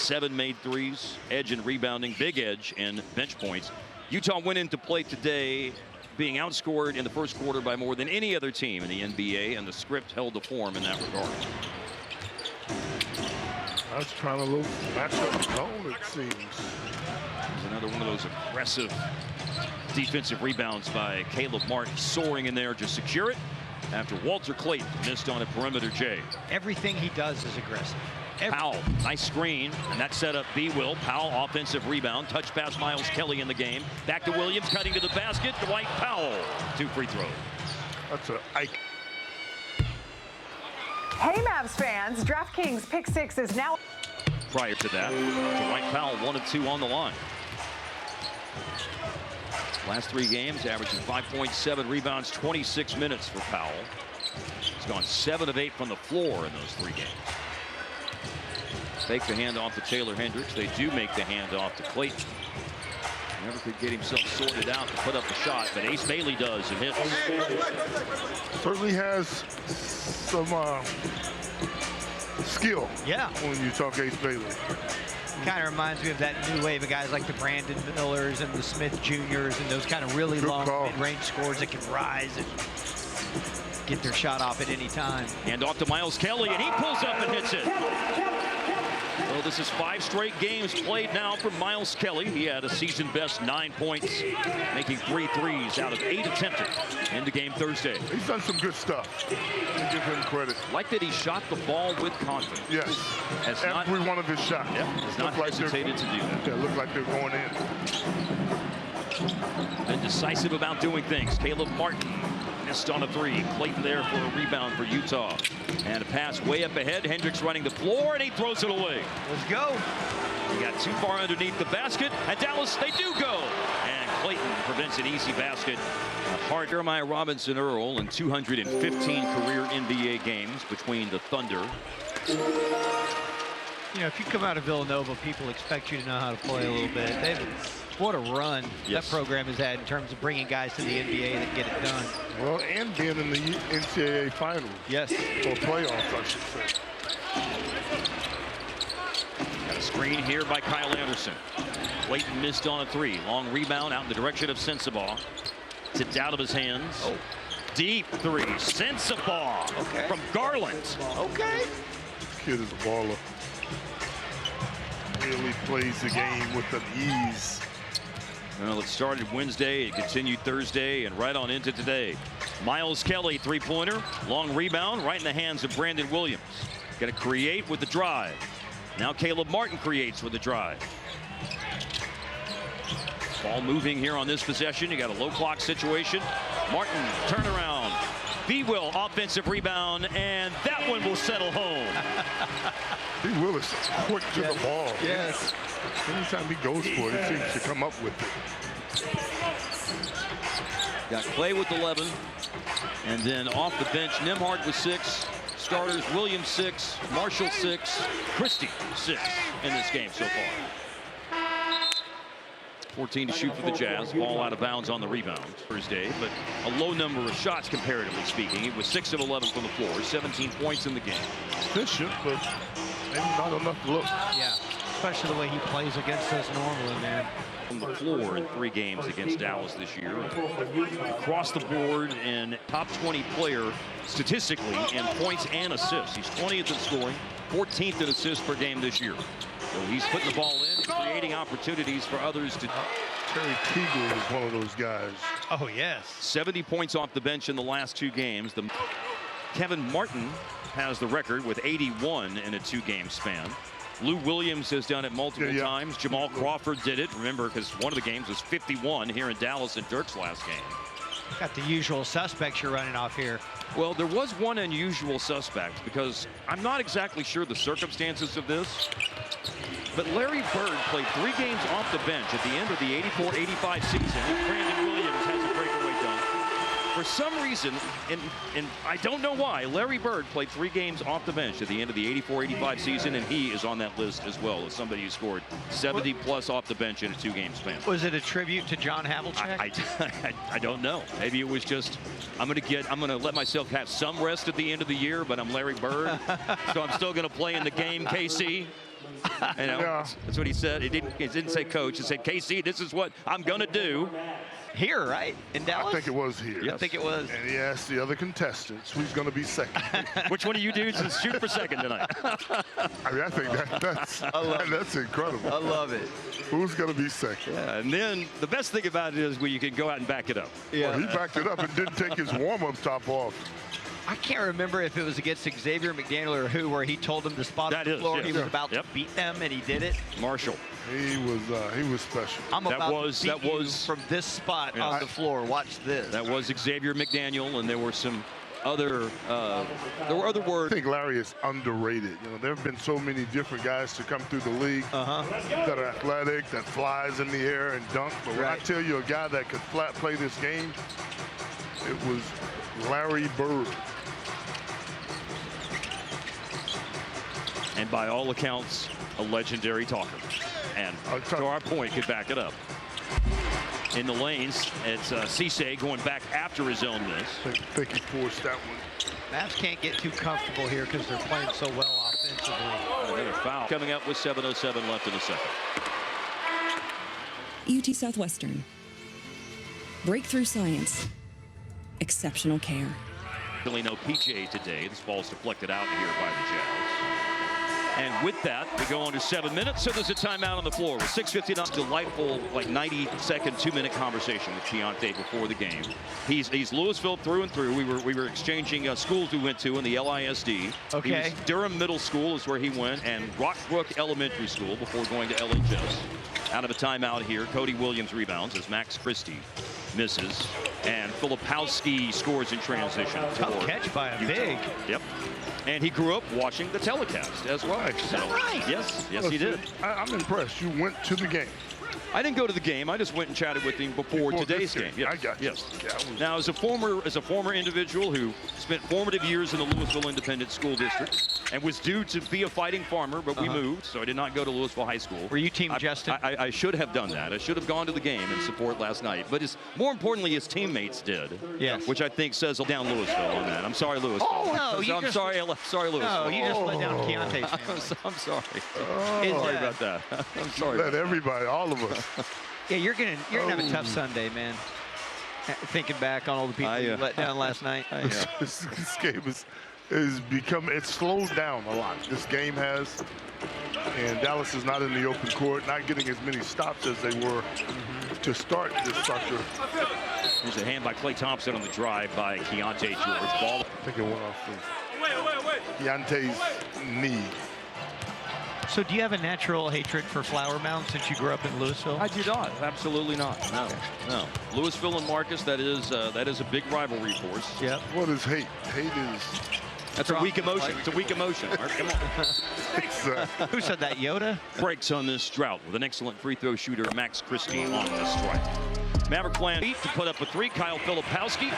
7 made threes, edge in rebounding, big edge in bench points. Utah went into play today being outscored in the first quarter by more than any other team in the NBA, and the script held the form in that regard. I was trying a little matchup zone, it seems. There's another one of those aggressive defensive rebounds by Caleb Martin, soaring in there to secure it after Walter Clayton missed on a perimeter J. Everything he does is aggressive. Powell, nice screen, and that set up B-Will. Powell, offensive rebound, touch pass Miles Kelly in the game. Back to Williams, cutting to the basket. Dwight Powell, 2 free throws. That's a Ike. Hey, Mavs fans, DraftKings Pick 6 is now. Prior to that, Dwight Powell, 1 of 2 on the line. Last 3 games, averaging 5.7 rebounds, 26 minutes for Powell. He's gone 7 of 8 from the floor in those 3 games. Fake the handoff to Taylor Hendricks. They do make the handoff to Clayton. Never could get himself sorted out to put up the shot, but Ace Bailey does and hits. Certainly has some skill. Yeah. When you talk Ace Bailey. Kind of reminds me of that new wave of guys like the Brandon Millers and the Smith Juniors and those kind of really long mid-range scores that can rise and get their shot off at any time. And off to Miles Kelly, and he pulls up and hits it. Well, this is 5 straight games played now for Miles Kelly. He had a season-best 9 points, making 3 threes out of 8 attempted in the game Thursday. He's done some good stuff. I give him credit. Like that he shot the ball with confidence. Yes. Every one of his shots. Yeah, has not hesitated to do that. They look like they're going in. Been decisive about doing things. Caleb Martin missed on a 3. Clayton there for a rebound for Utah. And a pass way up ahead. Hendricks running the floor, and he throws it away. Let's go. He got too far underneath the basket, and Dallas, they do go. And Clayton prevents an easy basket. Hard Jeremiah Robinson Earl in 215 career NBA games between the Thunder. You know, if you come out of Villanova, people expect you to know how to play a little bit. What a run that program has had in terms of bringing guys to the NBA that get it done. Well, and being in the NCAA finals. Yes. Or playoffs, I should say. Got a screen here by Kyle Anderson. Clayton missed on a 3. Long rebound out in the direction of Sensabaugh. Tipped out of his hands. Oh. Deep 3. Sensabaugh from Garland. Okay. This kid is a baller. Really plays the game with an ease. Well, it started Wednesday, it continued Thursday, and right on into today. Miles Kelly, 3-pointer, long rebound, right in the hands of Brandon Williams. Going to create with the drive. Now Caleb Martin creates with the drive. Ball moving here on this possession. You got a low clock situation. Martin, turnaround. B-Will, offensive rebound, and that one will settle home. B-Will is quick to the ball. Yes. Anytime he goes for it, it seems to come up with it. Got Clay with 11, and then off the bench, Nembhard with 6. Starters, Williams 6, Marshall 6, Christie 6 in this game so far. 14 to shoot for the Jazz. Ball out of bounds on the rebound Thursday, but a low number of shots comparatively speaking. It was 6 of 11 from the floor, 17 points in the game. Efficient, but maybe not enough to look. Yeah, especially the way he plays against us normally, man. On the floor in 3 games against Dallas this year. Across the board and top 20 player statistically in points and assists. He's 20th in scoring, 14th in assists per game this year. So he's putting the ball in, creating opportunities for others to. Terry Teagle is one of those guys. Oh, yes. 70 points off the bench in the last 2 games. Kevin Martin has the record with 81 in a 2-game span. Lou Williams has done it multiple times. Jamal Crawford did it. Remember, because one of the games was 51 here in Dallas in Dirk's last game. Got the usual suspects you're running off here. Well, there was one unusual suspect because I'm not exactly sure the circumstances of this. But Larry Bird played 3 games off the bench at the end of the 84-85 season. Brandon Williams has a breakaway dunk. For some reason, and I don't know why, Larry Bird played 3 games off the bench at the end of the 84-85 season, and he is on that list as well as somebody who scored 70 plus off the bench in a 2-game span. Was it a tribute to John Havlicek? I don't know. Maybe it was just I'm gonna let myself have some rest at the end of the year, but I'm Larry Bird, so I'm still gonna play in the game, KC. You know, Yeah. that's what he said. He didn't say coach. He said, KC, this is what I'm going to do. Here, right? In Dallas? I think it was here. I think it was. And he asked the other contestants who's going to be second. Which one of you dudes is shooting for second tonight? I mean, I think that's incredible. I love it. Who's going to be second? Yeah, and then the best thing about it is when you can go out and back it up. Yeah. Well, he backed it up and didn't take his warm-up top off. I can't remember if it was against Xavier McDaniel or who, where he told him to spot That the is, floor. yes. He was Yeah. about to beat them, and he did it. Marshall. He was special. I'm That about was- to beat that you was- from this spot Yeah. on the floor. Watch this. That was Xavier McDaniel, and there were some other I words. think Larry is underrated. You know, there have been so many different guys to come through the league that are athletic, that flies in the air and dunk. But when I Right. tell you a guy that could flat play this game, it was Larry Bird. And by all accounts, a legendary talker. And to our point, could back it up. In the lanes, it's Cisse going back after his own miss. I think he forced that one. Mavs can't get too comfortable here because they're playing so well offensively. Another foul coming up with 7:07 left in the second. UT Southwestern. Breakthrough science. Exceptional care. Really no PJ today. This ball's deflected out here by the Jazz. And with that, we go on to 7 minutes, so there's a timeout on the floor. With 6:59, delightful, like 90-second, 2-minute conversation with Keontae before the game. He's Louisville through and through. We were exchanging schools we went to in the LISD. Okay. He was Durham Middle School is where he went, and Rockbrook Elementary School before going to LHS. Out of a timeout here, Cody Williams rebounds as Max Christie misses, and Filipowski scores in transition. Tough for catch by a Utah. big. Yep. And he grew up watching the telecast as well. Is that right? Yes, he did. I'm impressed. You went to the game. I didn't go to the game. I just went and chatted with him before today's this game. game. Yes. I got you. Yes. Yeah, Now, as a former individual who spent formative years in the Louisville Independent School District and was due to be a fighting farmer, but we moved, so I did not go to Louisville High School. Were you Team Justin? I should have done that. I should have gone to the game in support last night. But more importantly, his teammates did. Yes. Which I think says down Louisville on that. I'm sorry, Louisville. Oh, no, you I'm just- sorry, Louisville. No, you just let down Keontae's family. I'm sorry. Is Sorry that- about that. I'm sorry. Let everybody, all of us. Yeah, you're gonna have a tough Sunday, man. Thinking back on all the people you let down last night. This game it's slowed down a lot. This game has, and Dallas is not in the open court, not getting as many stops as they were to start this sucker. There's a hand by Klay Thompson on the drive by Keontae George. Ball. I think it went off of Keontae's knee. So do you have a natural hatred for Flower Mound since you grew up in Louisville? I do not. Absolutely not. No. Louisville and Marcus, that is a big rivalry for us. Yep. What is hate? Hate is That's a weak emotion. It's a weak emotion. Mark, come on. it's, Who said that, Yoda? Breaks on this drought with an excellent free throw shooter, Max Christie, on the strike. Maverick plan to put up a three. Kyle Filipowski.